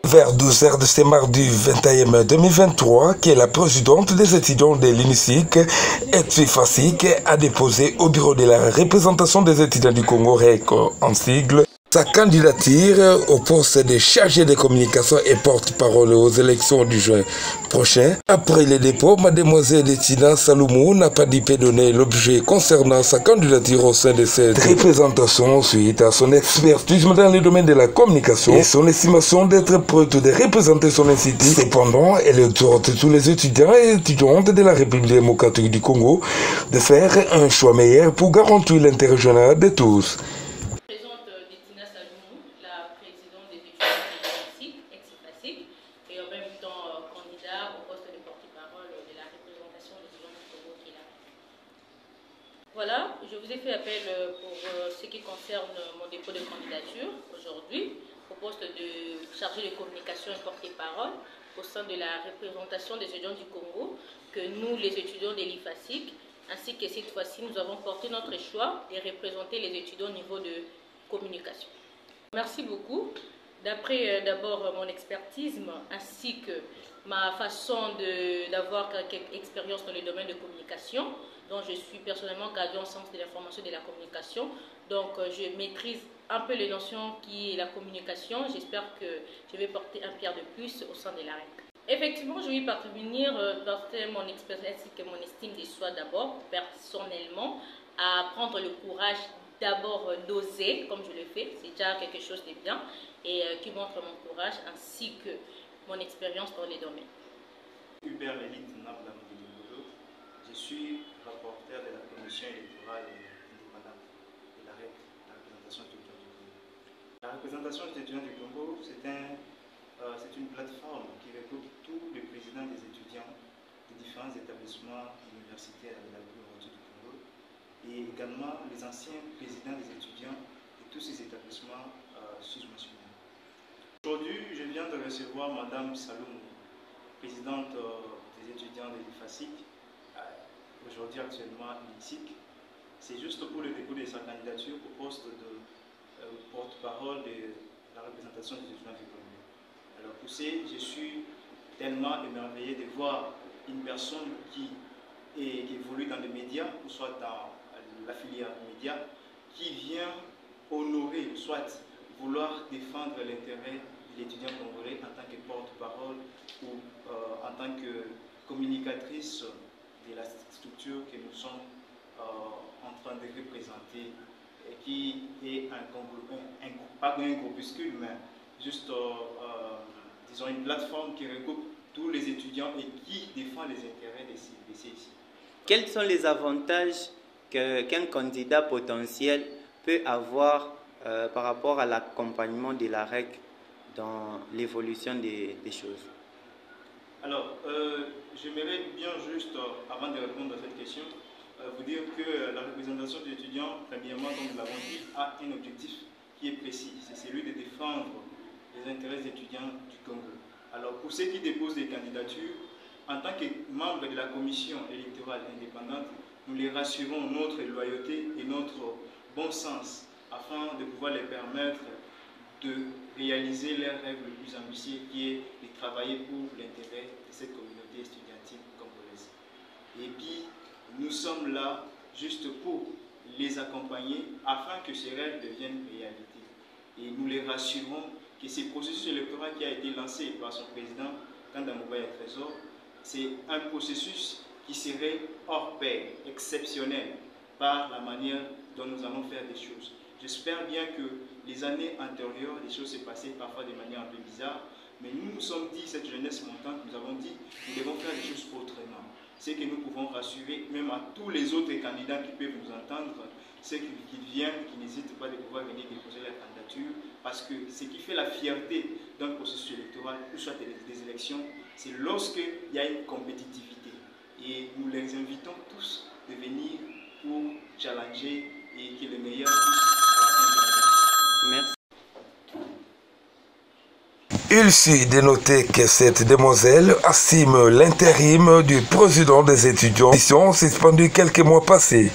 Vers 12h de ce mardi 21 mai 2023, que la présidente des étudiants de l'UNISIC, Etwi Fasik, a déposé au bureau de la représentation des étudiants du Congo REC en sigle sa candidature au poste de chargé de communication et porte-parole aux élections du juin prochain. Après le dépôt, mademoiselle Tina Saloumou n'a pas dit donner l'objet concernant sa candidature au sein de cette représentation suite à son expertise dans le domaine de la communication et son estimation d'être prête de représenter son institut. Cependant, elle exhorte tous les étudiants et étudiantes de la République démocratique du Congo de faire un choix meilleur pour garantir l'intérêt général de tous. Et en même temps candidat au poste de porte-parole de la représentation des étudiants du Congo qui est là. Voilà, je vous ai fait appel pour ce qui concerne mon dépôt de candidature aujourd'hui au poste de chargé de communication et porte-parole au sein de la représentation des étudiants du Congo que nous, les étudiants de l'IFASIC, ainsi que cette fois-ci, nous avons porté notre choix de représenter les étudiants au niveau de communication. Merci beaucoup. D'après d'abord mon expertise ainsi que ma façon d'avoir quelques expériences dans le domaine de communication, dont je suis personnellement graduée en sciences de l'information et de la communication, donc je maîtrise un peu les notions qui est la communication. J'espère que je vais porter un pierre de plus au sein de la REC. Effectivement, je vais parvenir porter mon expérience ainsi que mon estime de soi d'abord, personnellement, à prendre le courage d'abord d'oser, comme je le fais, c'est déjà quelque chose de bien, et qui montre mon courage ainsi que mon expérience dans les domaines. Hubert Lélite Nablam de je suis rapporteur de la commission électorale indépendante de la REC, la représentation des étudiants du Congo. La représentation des étudiants du Congo, c'est une plateforme qui regroupe tous les présidents des étudiants des différents établissements universitaires de la République du Congo et également les anciens présidents des étudiants de tous ces établissements susmentionnés. Aujourd'hui, je viens de recevoir Madame Saloumou, présidente des étudiants de l'IFASIC, aujourd'hui actuellement à l'INSIC. C'est juste pour le dépôt de sa candidature au poste de porte-parole de la représentation des étudiants du Congo. Alors pour ça, je suis tellement émerveillé de voir une personne qui évolue dans les médias, ou soit dans la filière média, qui vient honorer, soit vouloir défendre l'intérêt de l'étudiant congolais en tant que porte-parole ou en tant que communicatrice de la structure que nous sommes en train de représenter et qui est pas un groupuscule, mais juste disons une plateforme qui regroupe tous les étudiants et qui défend les intérêts de ceux-ci. Quels sont les avantages qu'un candidat potentiel peut avoir par rapport à l'accompagnement de la REC dans l'évolution des choses? Alors, j'aimerais bien juste, avant de répondre à cette question, vous dire que la représentation des étudiants, premièrement, comme nous l'avons dit, a un objectif qui est précis, c'est celui de défendre les intérêts des étudiants du Congo. Alors, pour ceux qui déposent des candidatures, en tant que membres de la commission électorale indépendante, nous les rassurons notre loyauté et notre bon sens afin de pouvoir les permettre de réaliser leur rêve le plus ambitieux qui est de travailler pour l'intérêt de cette communauté estudiantine congolaise. Et puis, nous sommes là juste pour les accompagner afin que ces rêves deviennent réalité. Et nous les rassurons que ce processus électoral qui a été lancé par son président, Kanda Moubaye Trésor, c'est un processus qui serait hors pair, exceptionnel, par la manière dont nous allons faire des choses. J'espère bien que les années antérieures, les choses s'est passées parfois de manière un peu bizarre, mais nous nous sommes dit, cette jeunesse montante, nous avons dit, nous devons faire les choses autrement. Ce que nous pouvons rassurer même à tous les autres candidats qui peuvent nous entendre, c'est qu'ils viennent, qu'ils n'hésitent pas de pouvoir venir déposer leur candidature, parce que ce qui fait la fierté d'un processus électoral, ou soit des élections, c'est lorsqu'il y a une compétitivité. Et nous les invitons tous de venir pour challenger et que les meilleurs puissent à la fin de l'année. Merci. Il suffit de noter que cette demoiselle estime l'intérim du président des étudiants, suspendu quelques mois passés.